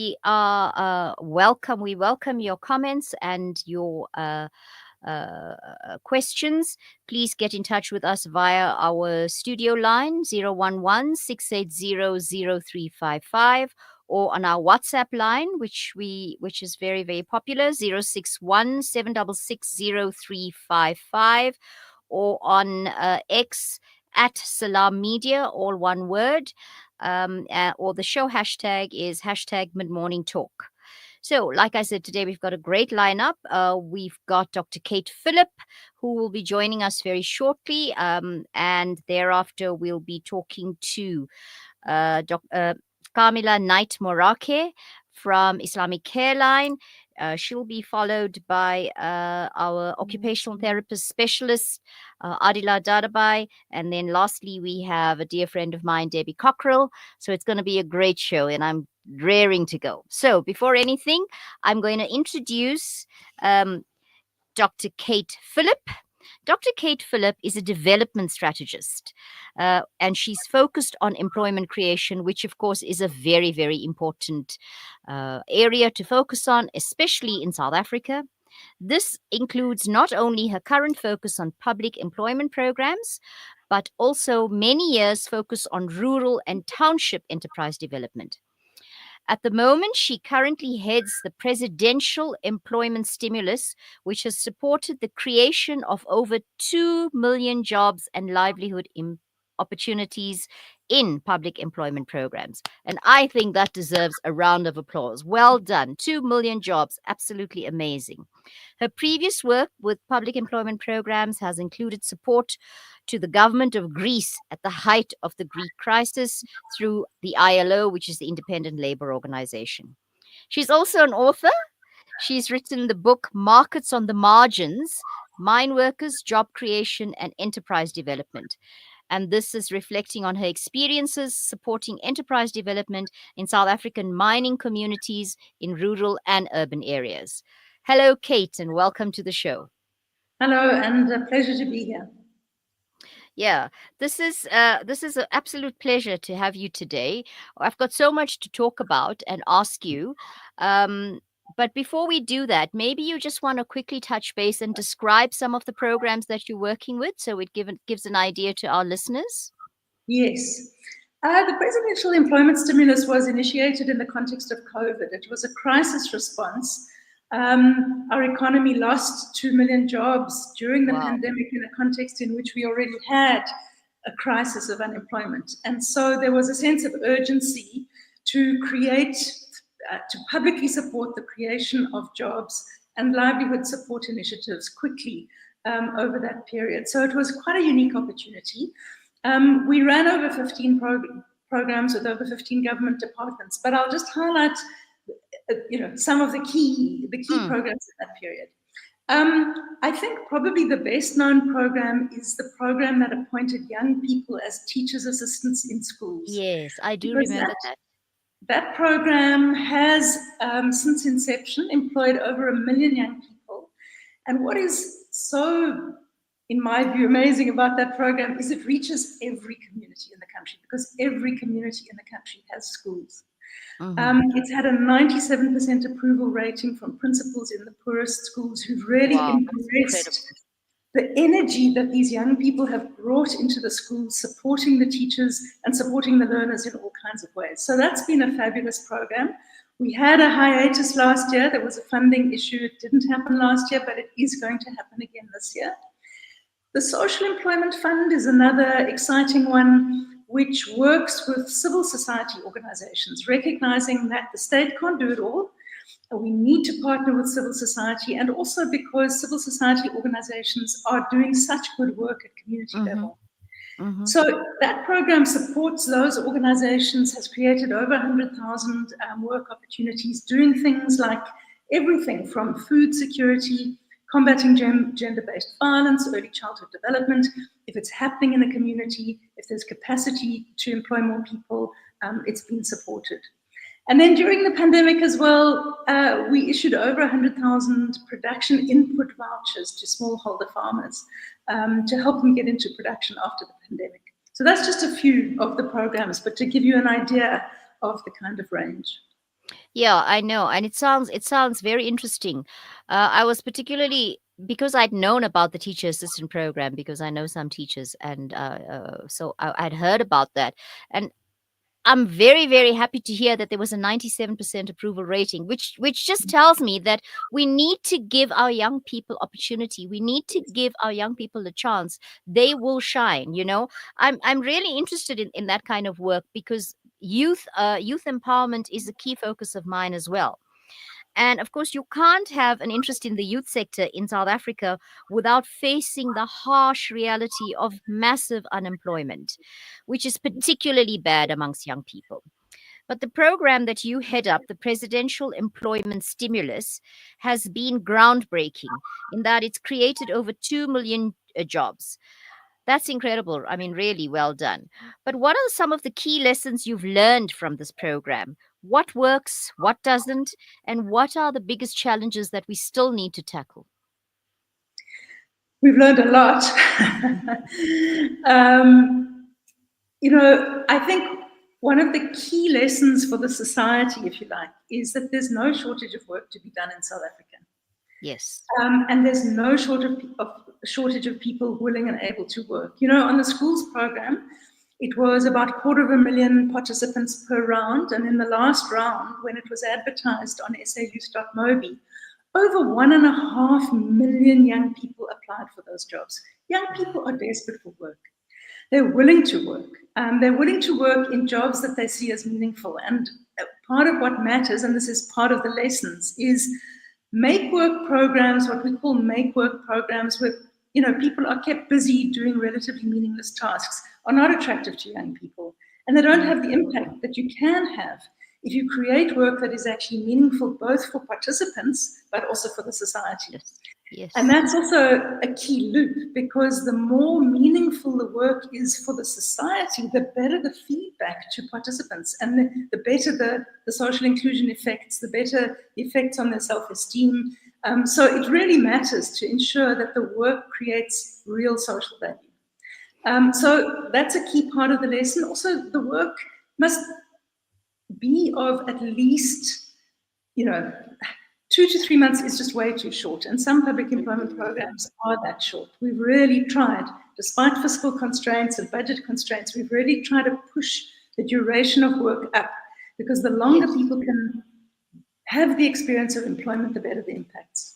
we are welcome. We welcome your comments and your questions. Please get in touch with us via our studio line 011-680-0355 or on our WhatsApp line, which is very, very popular, 061-766-0355, or on X at Salam Media, all one word. Or the show hashtag is hashtag Mid-Morning Talk. So, like I said, today we've got a great lineup. We've got Dr. Kate Phillip, who will be joining us very shortly. And thereafter, we'll be talking to Kamila Knight Morake from Islamic Careline. She'll be followed by our occupational therapist specialist, Adila Dadabai. And then lastly, we have a dear friend of mine, Debbie Cockrell. So it's going to be a great show, and I'm raring to go. So before anything, I'm going to introduce Dr. Kate Phillip. Dr. Kate Phillip is a development strategist, and she's focused on employment creation, which, of course, is a very, very important area to focus on, especially in South Africa. This includes not only her current focus on public employment programs, but also many years' focus on rural and township enterprise development. At the moment, she currently heads the Presidential Employment Stimulus, which has supported the creation of over 2 million jobs and livelihood opportunities in public employment programs. And I think that deserves a round of applause. Well done. 2 million jobs. Absolutely amazing. Her previous work with public employment programs has included support to the government of Greece at the height of the Greek crisis through the ILO, which is the Independent Labor Organization. She's also an author. She's written the book Markets on the Margins: Mine Workers, Job Creation, and Enterprise Development. And this is reflecting on her experiences supporting enterprise development in South African mining communities in rural and urban areas. Hello, Kate, and welcome to the show. Hello, and a pleasure to be here. Yeah, this is an absolute pleasure to have you today. I've got so much to talk about and ask you. But before we do that, maybe you just want to quickly touch base and describe some of the programs that you're working with, so it gives an idea to our listeners. Yes. The Presidential Employment Stimulus was initiated in the context of COVID. It was a crisis response. Our economy lost 2 million jobs during the pandemic in a context in which we already had a crisis of unemployment. And so there was a sense of urgency to to publicly support the creation of jobs and livelihood support initiatives quickly over that period. So it was quite a unique opportunity. We ran over 15 programs with over 15 government departments, but I'll just highlight some of the key programs in that period. I think probably the best known program is the program that appointed young people as teachers' assistants in schools. Yes, I do remember that. That program has, since inception, employed over 1 million young people. And what is so, in my view, amazing about that program is it reaches every community in the country, because every community in the country has schools. It's had a 97% approval rating from principals in the poorest schools who've really embraced the energy that these young people have brought into the schools, supporting the teachers and supporting the learners in all kinds of ways. So that's been a fabulous program. We had a hiatus last year. There was a funding issue. It didn't happen last year, but it is going to happen again this year. The Social Employment Fund is another exciting one, which works with civil society organizations, recognizing that the state can't do it all. We need to partner with civil society, and also because civil society organizations are doing such good work at community level. So that program supports those organizations, has created over 100,000 work opportunities, doing things like everything from food security, combating gender-based violence, early childhood development. If it's happening in the community, if there's capacity to employ more people, it's been supported. And then during the pandemic as well, we issued over 100,000 production input vouchers to smallholder farmers to help them get into production after the pandemic. So that's just a few of the programs, but to give you an idea of the kind of range. Yeah, I know, and it sounds very interesting. I was particularly because I'd known about the teacher assistant program because I know some teachers, and so I'd heard about that, and I'm very, very happy to hear that there was a 97% approval rating, which just tells me that we need to give our young people opportunity. We need to give our young people a chance. They will shine, you know. I'm really interested in that kind of work because youth empowerment is a key focus of mine as well. And of course, you can't have an interest in the youth sector in South Africa without facing the harsh reality of massive unemployment, which is particularly bad amongst young people. But the program that you head up, the Presidential Employment Stimulus, has been groundbreaking in that it's created over 2 million jobs. That's incredible. I mean, really well done. But what are some of the key lessons you've learned from this program? What works, what doesn't, and what are the biggest challenges that we still need to tackle? We've learned a lot. um, I think one of the key lessons for the society, if you like, is that there's no shortage of work to be done in South Africa. Yes. And there's no shortage of people willing and able to work. On the schools program, it was about 250,000 participants per round. And in the last round, when it was advertised on sayouth.mobi, over 1.5 million young people applied for those jobs. Young people are desperate for work. They're willing to work. They're willing to work in jobs that they see as meaningful. And part of what matters, and this is part of the lessons, is make work programs, what we call make work programs, where people are kept busy doing relatively meaningless tasks, are not attractive to young people. And they don't have the impact that you can have if you create work that is actually meaningful both for participants but also for the society. Yes. Yes. And that's also a key loop, because the more meaningful the work is for the society, the better the feedback to participants, and the better the social inclusion effects, the better the effects on their self-esteem. So it really matters to ensure that the work creates real social value. So that's a key part of the lesson. Also, the work must be of at least, 2 to 3 months is just way too short, and some public employment programs are that short. We've really tried, despite fiscal constraints and budget constraints, we've really tried to push the duration of work up, because the longer people can have the experience of employment, the better the impacts.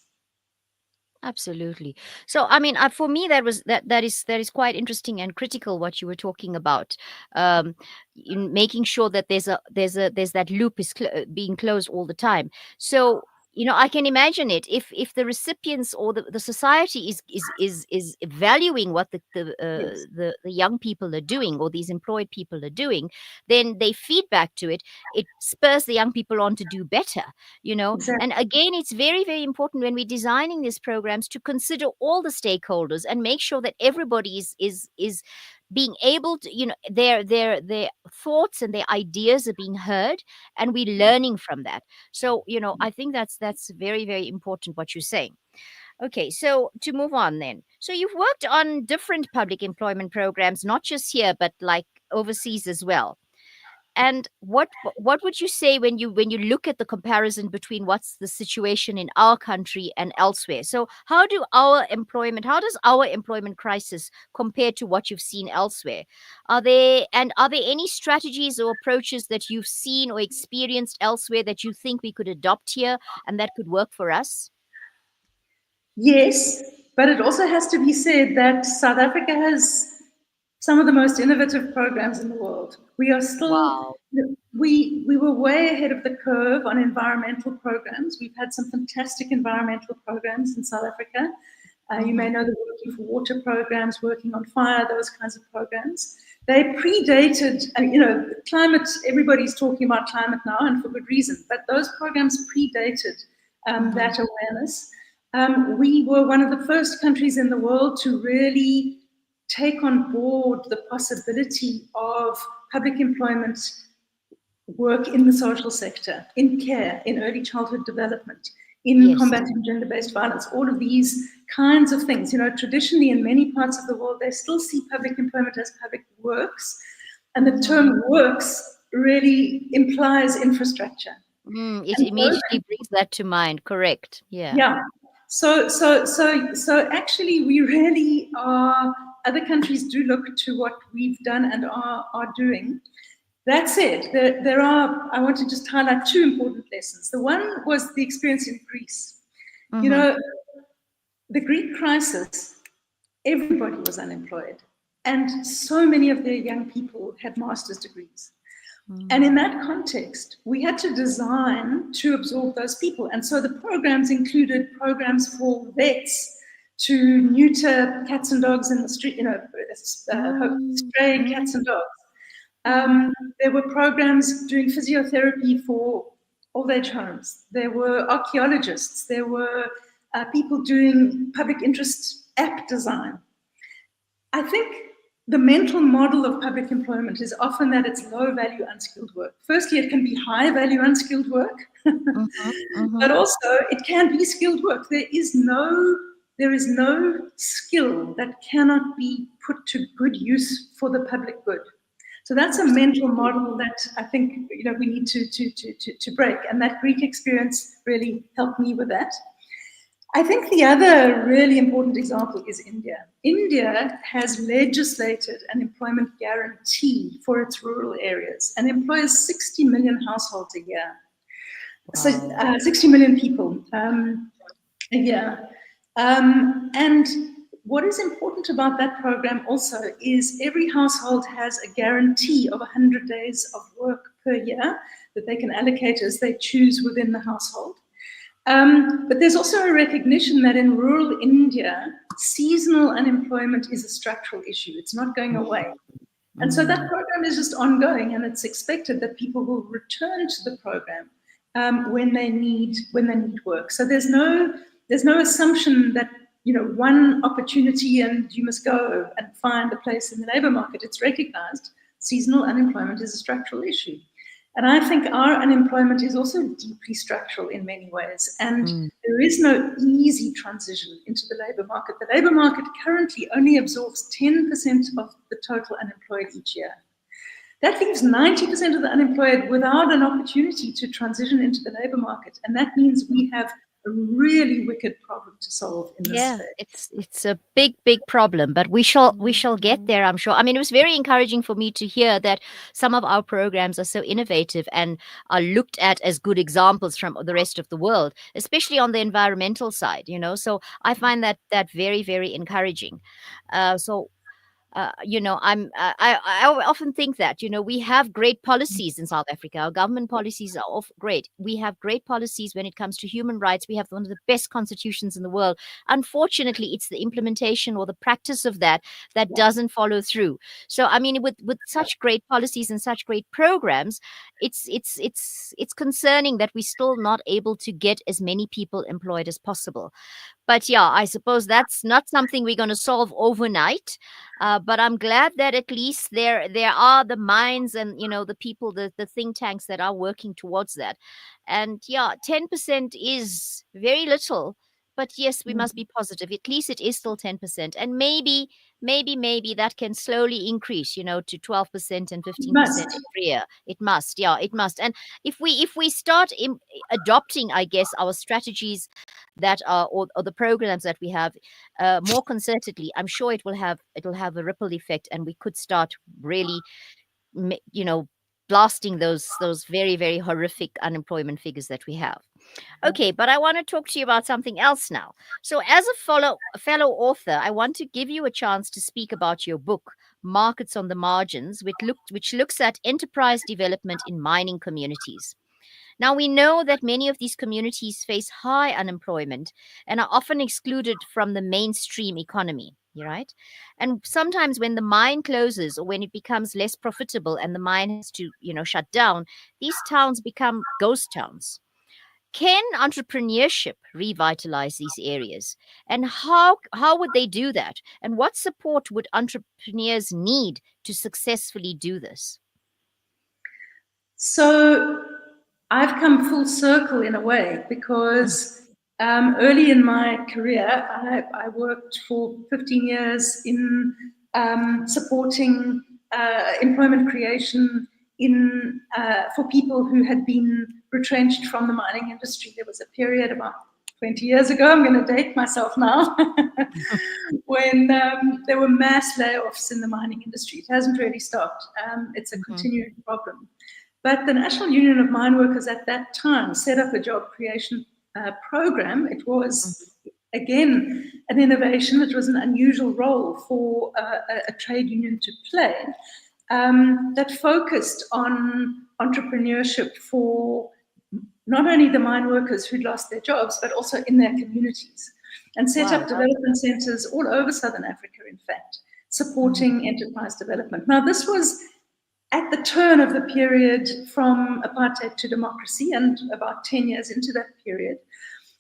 Absolutely. So, I mean, for me, that is quite interesting and critical what you were talking about, in making sure that there's that loop is being closed all the time. So, I can imagine it if the recipients or the society is valuing what Yes, the young people are doing, or these employed people are doing, then they feedback to it. It spurs the young people on to do better. And exactly. again, it's very, very important when we're designing these programs to consider all the stakeholders and make sure that everybody is being able to, their thoughts and their ideas are being heard, and we're learning from that. So, I think that's very, very important what you're saying. Okay, so to move on then. So you've worked on different public employment programs, not just here, but like overseas as well. And what would you say when you look at the comparison between what's the situation in our country and elsewhere? So how does our employment crisis compare to what you've seen elsewhere? Are there any strategies or approaches that you've seen or experienced elsewhere that you think we could adopt here and that could work for us? Yes, but it also has to be said that South Africa has some of the most innovative programs in the world. We are still, Wow. we were way ahead of the curve on environmental programs. We've had some fantastic environmental programs in South Africa. You may Mm-hmm. know the Working for Water programs, Working on Fire, those kinds of programs. They predated, climate, everybody's talking about climate now, and for good reason, but those programs predated Mm-hmm. that awareness. We were one of the first countries in the world to really take on board the possibility of public employment work in the social sector, in care, in early childhood development, in Yes. combating gender-based violence, all of these kinds of things. Traditionally in many parts of the world, they still see public employment as public works, and the Mm-hmm. term works really implies infrastructure. It And those, immediately brings that to mind. Correct. Yeah. yeah. So actually, we really are. Other countries do look to what we've done and are doing. That said, there are. I want to just highlight two important lessons. The one was the experience in Greece. You Mm-hmm. know, the Greek crisis. Everybody was unemployed, and so many of their young people had master's degrees. And in that context, we had to design to absorb those people. And so the programs included programs for vets to neuter cats and dogs in the street, stray cats and dogs. There were programs doing physiotherapy for old age homes. There were archaeologists. There were people doing public interest app design. I think the mental model of public employment is often that it's low value, unskilled work. Firstly, it can be high value, unskilled work, but also it can be skilled work. There is no skill that cannot be put to good use for the public good. So that's a mental model that I think we need to break, and that Greek experience really helped me with that. I think the other really important example is India. India has legislated an employment guarantee for its rural areas and employs 60 million households a year. So 60 million people a year. And what is important about that program also is every household has a guarantee of 100 days of work per year that they can allocate as they choose within the household. But there's also a recognition that in rural India, seasonal unemployment is a structural issue. It's not going away. And so that program is just ongoing, and it's expected that people will return to the program when they need work. So there's no assumption that one opportunity and you must go and find a place in the labor market. It's recognized seasonal unemployment is a structural issue. And I think our unemployment is also deeply structural in many ways. And there is no easy transition into the labor market. The labor market currently only absorbs 10% of the total unemployed each year. That leaves 90% of the unemployed without an opportunity to transition into the labor market. And that means we have a really wicked problem to solve in this space. It's a big problem, but we shall get there, I'm sure. I mean, it was very encouraging for me to hear that some of our programs are so innovative and are looked at as good examples from the rest of the world, especially on the environmental side. So I find that very, very encouraging. So I often think that we have great policies in South Africa. Our government policies are great. We have great policies when it comes to human rights. We have one of the best constitutions in the world. Unfortunately, it's the implementation or the practice of that doesn't follow through. So I mean, with such great policies and such great programs, it's concerning that we're still not able to get as many people employed as possible. But yeah, I suppose that's not something we're going to solve overnight. But I'm glad that at least there are the minds and the people, the think tanks that are working towards that. And yeah, 10% is very little. But yes, we must be positive. At least it is still 10%. And maybe that can slowly increase, to 12% and 15% Must. every year. It must, yeah, it must. And if we start adopting, I guess, our strategies that are or the programs that we have more concertedly, I'm sure it'll have a ripple effect, and we could start really ma- you know blasting those very, very horrific unemployment figures that we have. Okay, but I want to talk to you about something else now. So as a fellow author, I want to give you a chance to speak about your book, Markets on the Margins, which looks at enterprise development in mining communities. Now, we know that many of these communities face high unemployment and are often excluded from the mainstream economy. Right? And sometimes when the mine closes or when it becomes less profitable and the mine has to, shut down, these towns become ghost towns. Can entrepreneurship revitalize these areas? And how would they do that? And what support would entrepreneurs need to successfully do this? So I've come full circle in a way because early in my career, I worked for 15 years in supporting employment creation for people who had been retrenched from the mining industry. There was a period about 20 years ago, I'm going to date myself now, when there were mass layoffs in the mining industry. It hasn't really stopped. It's a continuing problem. But the National Union of Mine Workers at that time set up a job creation program. It was, again, an innovation. It was an unusual role for a trade union to play, that focused on entrepreneurship for not only the mine workers who'd lost their jobs, but also in their communities, and set up development centers all over Southern Africa, in fact, supporting enterprise development. Now, this was at the turn of the period from apartheid to democracy, and about 10 years into that period.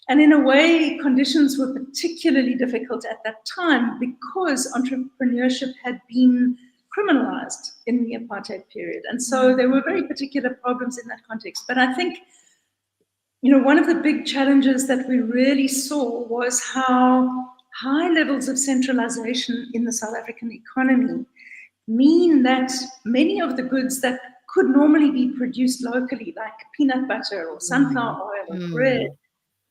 And in a way, conditions were particularly difficult at that time because entrepreneurship had been criminalized in the apartheid period. And so there were very particular problems in that context. But I think, one of the big challenges that we really saw was how high levels of centralization in the South African economy mean that many of the goods that could normally be produced locally, like peanut butter or sunflower oil or bread,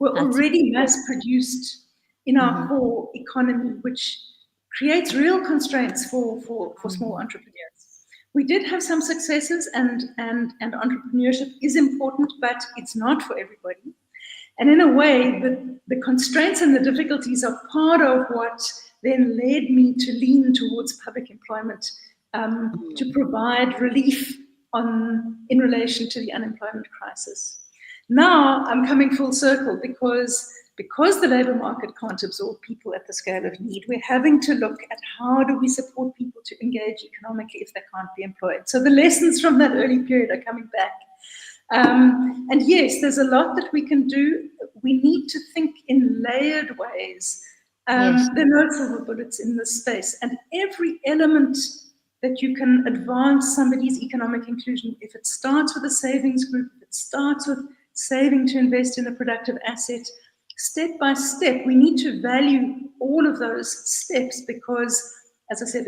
were already mass-produced in our core economy, which creates real constraints for small entrepreneurs. We did have some successes, and entrepreneurship is important, but it's not for everybody. And in a way, the constraints and the difficulties are part of what then led me to lean towards public employment, to provide relief in relation to the unemployment crisis. Now I'm coming full circle because the labor market can't absorb people at the scale of need. We're having to look at how do we support people to engage economically if they can't be employed. So the lessons from that early period are coming back. And yes, there's a lot that we can do. We need to think in layered ways. There are no silver bullets in this space. And every element that you can advance somebody's economic inclusion, if it starts with a savings group, if it starts with saving to invest in a productive asset, step by step, we need to value all of those steps because, as I said,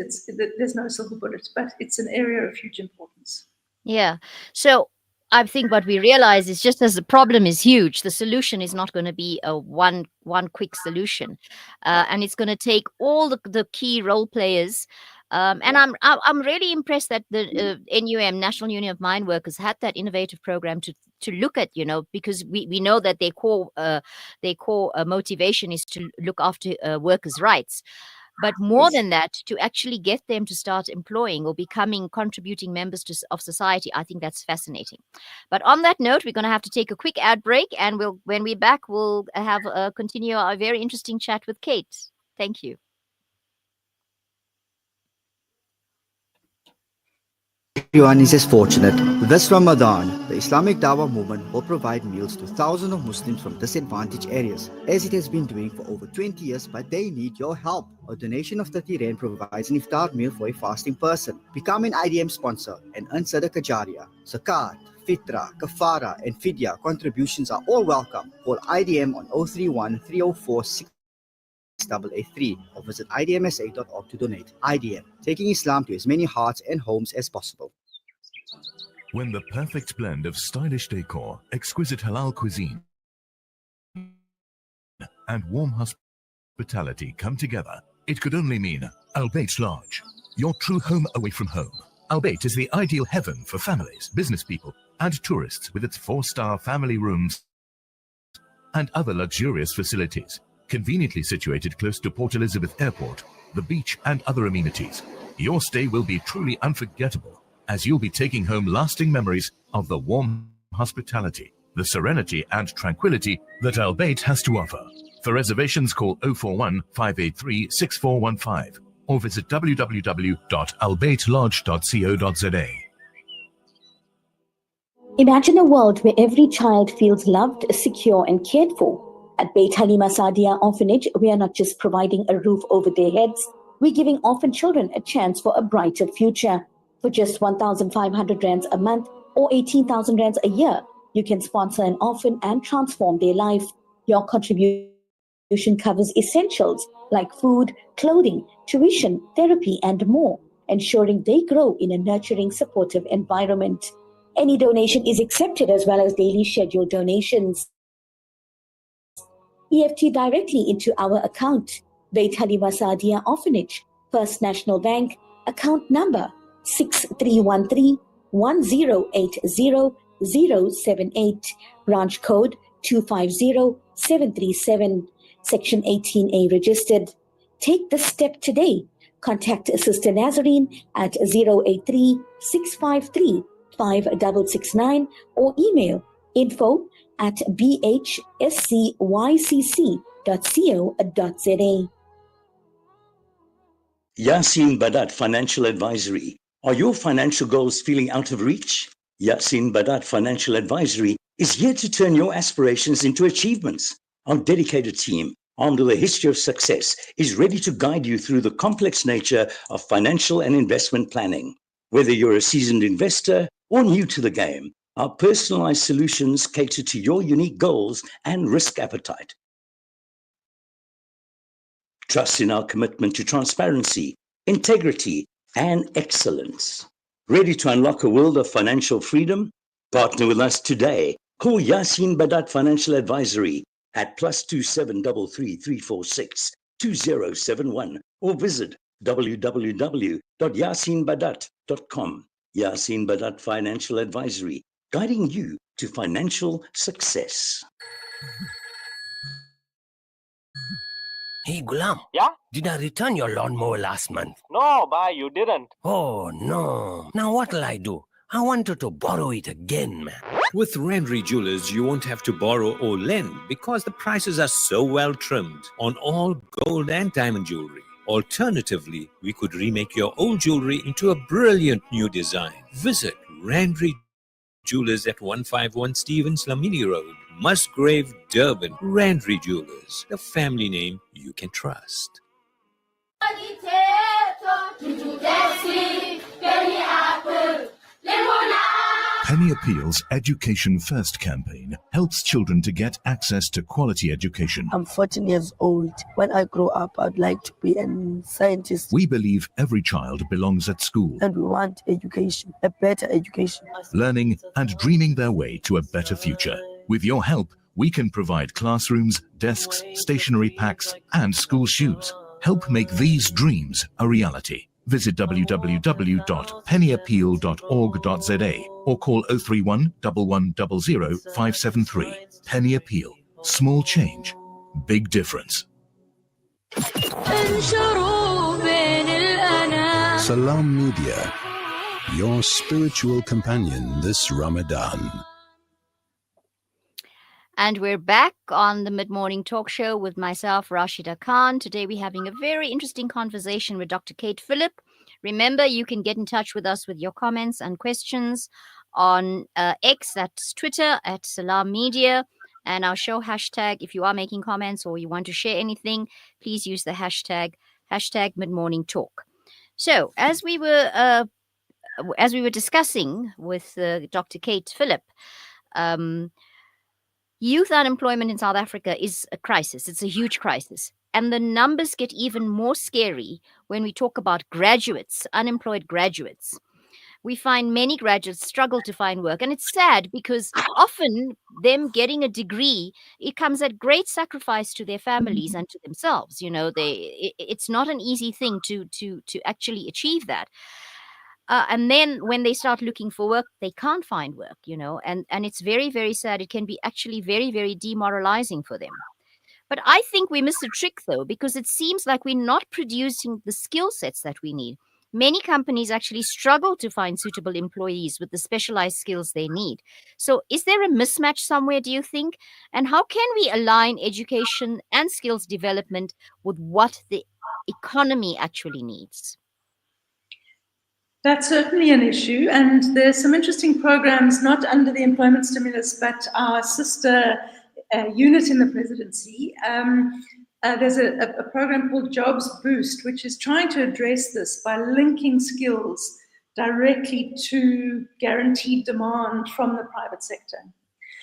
there's no silver bullet, but it's an area of huge importance. Yeah. So I think what we realize is just as the problem is huge, the solution is not going to be a one quick solution, and it's going to take all the key role players. And I'm really impressed that the NUM, National Union of Mine Workers, had that innovative program to look at, because we know that their core motivation is to look after workers' rights. But more than that, to actually get them to start employing or becoming contributing members of society, I think that's fascinating. But on that note, we're going to have to take a quick ad break, and when we're back, we'll have continue our very interesting chat with Kate. Thank you. Everyone is as fortunate. This Ramadan, the Islamic Dawah movement will provide meals to thousands of Muslims from disadvantaged areas, as it has been doing for over 20 years, but they need your help. A donation of 30 Rand provides an iftar meal for a fasting person. Become an IDM sponsor and earn Sadaqah Jariyah. Zakat, Fitra, Kafara, and Fidya contributions are all welcome. Call IDM on 031 304 6883 or visit idmsa.org to donate. IDM, taking Islam to as many hearts and homes as possible. When the perfect blend of stylish decor, exquisite halal cuisine, and warm hospitality come together, it could only mean Al Bayt Lodge, your true home away from home. Al Bayt is the ideal heaven for families, business people, and tourists with its 4-star family rooms and other luxurious facilities. Conveniently situated close to Port Elizabeth Airport, the beach, and other amenities, your stay will be truly unforgettable, as you'll be taking home lasting memories of the warm hospitality, the serenity and tranquility that Al Bayt has to offer. For reservations, call 041 583 6415 or visit www.albaytlodge.co.za. Imagine a world where every child feels loved, secure, and cared for. At Beit Halima Sadia Orphanage, we are not just providing a roof over their heads, we're giving orphan children a chance for a brighter future. For just 1,500 rands a month or 18,000 rands a year, you can sponsor an orphan and transform their life. Your contribution covers essentials like food, clothing, tuition, therapy, and more, ensuring they grow in a nurturing, supportive environment. Any donation is accepted as well as daily scheduled donations. EFT directly into our account. Beit Halima Sadia Orphanage, First National Bank, account number 6313-1080-078, branch code 250737, section 18A registered. Take the step today. Contact Sister Nazarene at 083-653-5669 or email info@bhscycc.co.za. Yasin Badat Financial Advisory. Are your financial goals feeling out of reach? Yasin Badat Financial Advisory is here to turn your aspirations into achievements. Our dedicated team, armed with a history of success, is ready to guide you through the complex nature of financial and investment planning. Whether you're a seasoned investor or new to the game, our personalized solutions cater to your unique goals and risk appetite. Trust in our commitment to transparency, integrity, and excellence. Ready to unlock a world of financial freedom? Partner with us today. Call Yasin Badat Financial Advisory at +27033462071 or visit www.yasinbadat.com. Yasin Badat Financial Advisory, guiding you to financial success. Hey, Gulam. Yeah? Did I return your lawnmower last month? No, bye, you didn't. Oh, no. Now what'll I do? I wanted to borrow it again, man. With Randry Jewelers, you won't have to borrow or lend because the prices are so well trimmed on all gold and diamond jewelry. Alternatively, we could remake your old jewelry into a brilliant new design. Visit Randry Jewelers at 151 Stevens Lamini Road, Musgrave, Durban. Randry Jewelers, the family name you can trust. Penny Appeal's Education First campaign helps children to get access to quality education. I'm 14 years old. When I grow up, I'd like to be a scientist. We believe every child belongs at school, And we want education, a better education. learning and dreaming their way to a better future. With your help, we can provide classrooms, desks, stationery packs, and school shoes. Help make these dreams a reality. Visit www.pennyappeal.org.za or call 031 1100 573. Penny Appeal. Small change, big difference. Salam Media, your spiritual companion this Ramadan. And we're back on the Mid-Morning Talk Show with myself, Rashida Khan. Today we're having a very interesting conversation with Dr. Kate Phillip. Remember, you can get in touch with us with your comments and questions on X, that's Twitter, at Salam Media, and our show hashtag. If you are making comments or you want to share anything, please use the hashtag Mid-Morning Talk. So, as we were discussing with Dr. Kate Phillip, youth unemployment in South Africa is a crisis. It's a huge crisis. And the numbers get even more scary when we talk about graduates, unemployed graduates. We find many graduates struggle to find work. And it's sad because often them getting a degree, it comes at great sacrifice to their families and to themselves. You know, it's not an easy thing to actually achieve that. And then when they start looking for work, they can't find work, you know, and it's very, very sad. It can be actually very, very demoralizing for them. But I think we miss a trick, though, because it seems like we're not producing the skill sets that we need. Many companies actually struggle to find suitable employees with the specialized skills they need. So is there a mismatch somewhere, do you think? And how can we align education and skills development with what the economy actually needs? That's certainly an issue, and there's some interesting programs, not under the employment stimulus, but our sister unit in the presidency. There's a program called Jobs Boost, which is trying to address this by linking skills directly to guaranteed demand from the private sector.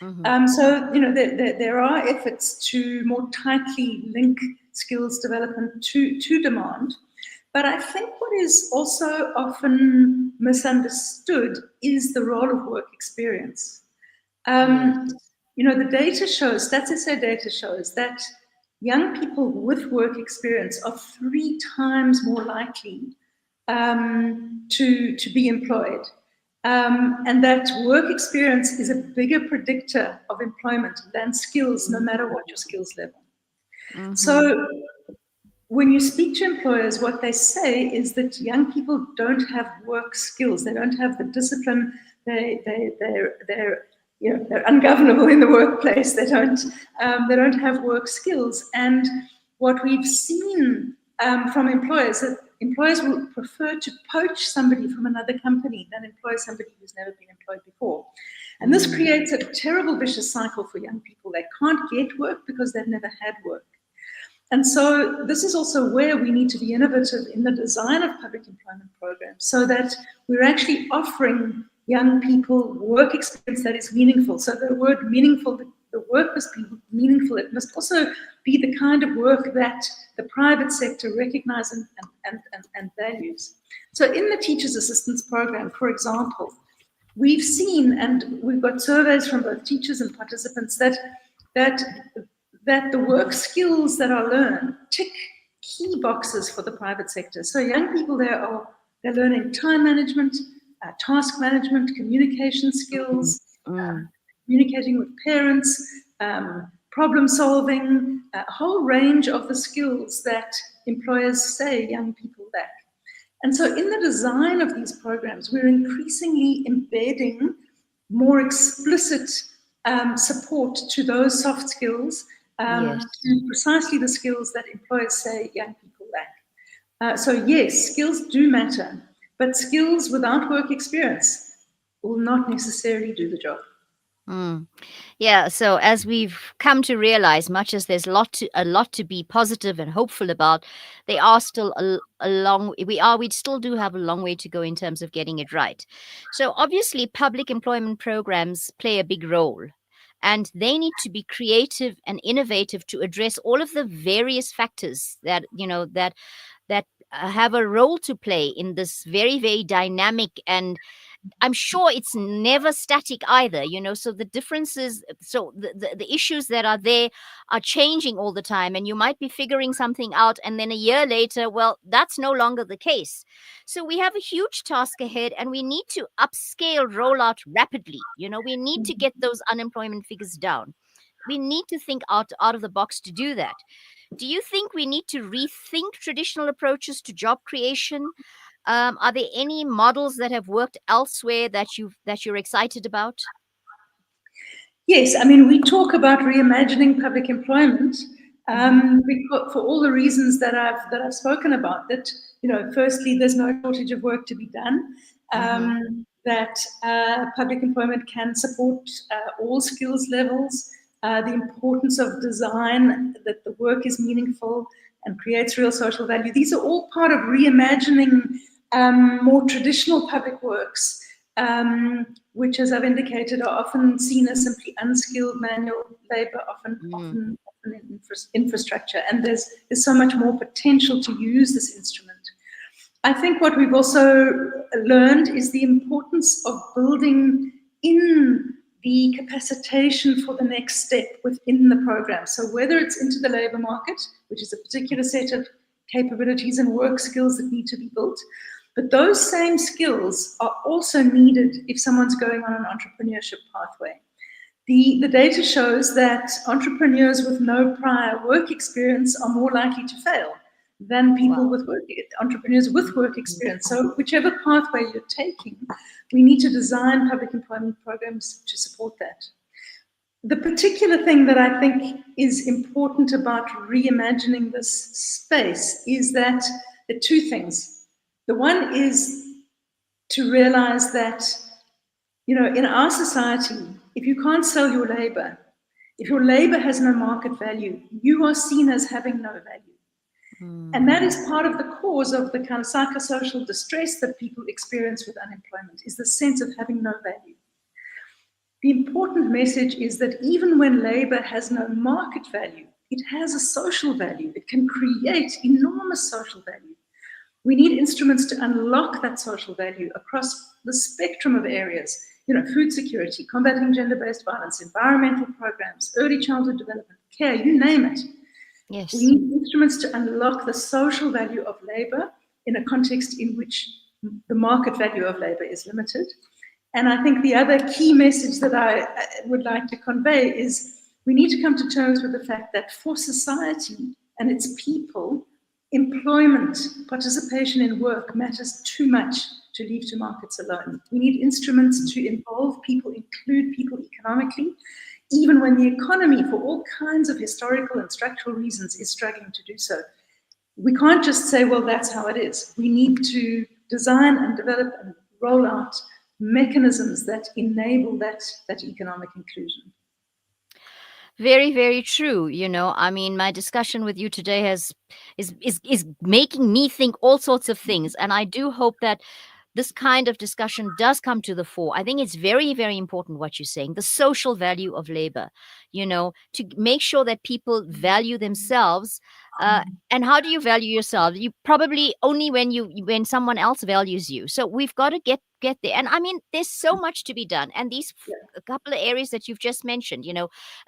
Mm-hmm. So, you know, there are efforts to more tightly link skills development to demand. But I think what is also often misunderstood is the role of work experience. You know, the data shows, Stats SA data shows that young people with work experience are 3 times more likely to be employed. And that work experience is a bigger predictor of employment than skills, no matter what your skills level. So when you speak to employers, what they say is that young people don't have work skills. They don't have the discipline. They're ungovernable in the workplace. They don't have work skills. And what we've seen from employers, that employers will prefer to poach somebody from another company than employ somebody who's never been employed before. And this creates a terrible vicious cycle for young people. They can't get work because they've never had work. And so this is also where we need to be innovative in the design of public employment programs, so that we're actually offering young people work experience that is meaningful. So the word meaningful, the work must be meaningful. It must also be the kind of work that the private sector recognizes and values. So in the Teachers Assistance Program, for example, we've seen, and we've got surveys from both teachers and participants, that the work skills that are learned tick key boxes for the private sector. So young people they're learning time management, task management, communication skills, communicating with parents, problem solving, a whole range of the skills that employers say young people lack. And so in the design of these programs, we're increasingly embedding more explicit support to those soft skills, to precisely the skills that employers say young people lack. So yes, skills do matter, but skills without work experience will not necessarily do the job. Yeah, so as we've come to realize, much as there's a lot to be positive and hopeful about, they are still we still do have a long way to go in terms of getting it right. So obviously public employment programs play a big role, and they need to be creative and innovative to address all of the various factors that have a role to play in this very, very dynamic, and I'm sure it's never static either, so the differences, so the issues that are there are changing all the time, and you might be figuring something out, and then a year later, well, that's no longer the case. So we have a huge task ahead, and we need to upscale rollout rapidly. We need to get those unemployment figures down. We need to think out of the box to do that. Do you think we need to rethink traditional approaches to job creation? Are there any models that have worked elsewhere that you're excited about? Yes, I mean, we talk about reimagining public employment for all the reasons that I've spoken about. That firstly, there's no shortage of work to be done. That public employment can support all skills levels. The importance of design, that the work is meaningful and creates real social value. These are all part of reimagining more traditional public works, which, as I've indicated, are often seen as simply unskilled manual labor, often in infrastructure. And there's so much more potential to use this instrument. I think what we've also learned is the importance of building in the capacitation for the next step within the program. So whether it's into the labor market, which is a particular set of capabilities and work skills that need to be built, but those same skills are also needed if someone's going on an entrepreneurship pathway. The data shows that entrepreneurs with no prior work experience are more likely to fail than people entrepreneurs with work experience. So whichever pathway you're taking, we need to design public employment programs to support that. The particular thing that I think is important about reimagining this space is that there are two things. The one is to realize that, in our society, if you can't sell your labor, if your labor has no market value, you are seen as having no value. And that is part of the cause of the kind of psychosocial distress that people experience with unemployment, is the sense of having no value. The important message is that even when labor has no market value, it has a social value. It can create enormous social value. We need instruments to unlock that social value across the spectrum of areas, food security, combating gender-based violence, environmental programs, early childhood development, care, you name it. Yes. We need instruments to unlock the social value of labor in a context in which the market value of labor is limited. And I think the other key message that I would like to convey is we need to come to terms with the fact that for society and its people, employment, participation in work matters too much to leave to markets alone. We need instruments to involve people, include people economically, even when the economy, for all kinds of historical and structural reasons, is struggling to do so. We can't just say, well, that's how it is. We need to design and develop and roll out mechanisms that enable that economic inclusion. Very, very true. I mean, my discussion with you today is making me think all sorts of things, and I do hope that this kind of discussion does come to the fore. I think it's very, very important what you're saying, the social value of labor, to make sure that people value themselves. And how do you value yourself? You probably only when someone else values you. So we've got to get there. And I mean, there's so much to be done. And these a couple of areas that you've just mentioned,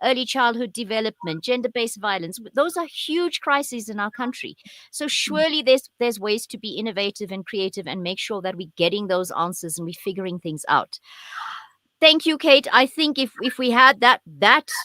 early childhood development, gender-based violence, those are huge crises in our country. So surely there's ways to be innovative and creative and make sure that we're getting those answers and we're figuring things out. Thank you, Kate. I think if we had that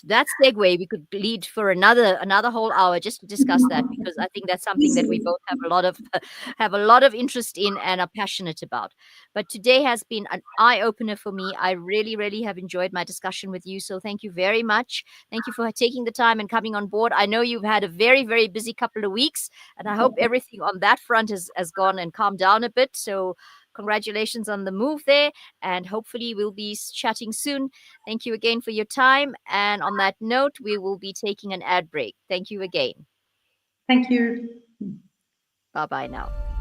segue, we could lead for another whole hour just to discuss that, because I think that's something that we both have a lot of interest in and are passionate about. But today has been an eye opener for me. I really, really have enjoyed my discussion with you. So thank you very much. Thank you for taking the time and coming on board. I know you've had a very, very busy couple of weeks, and I hope everything on that front has gone and calmed down a bit. So congratulations on the move there, and hopefully we'll be chatting soon. Thank you again for your time. And on that note, we will be taking an ad break. Thank you again. Thank you. Bye-bye now.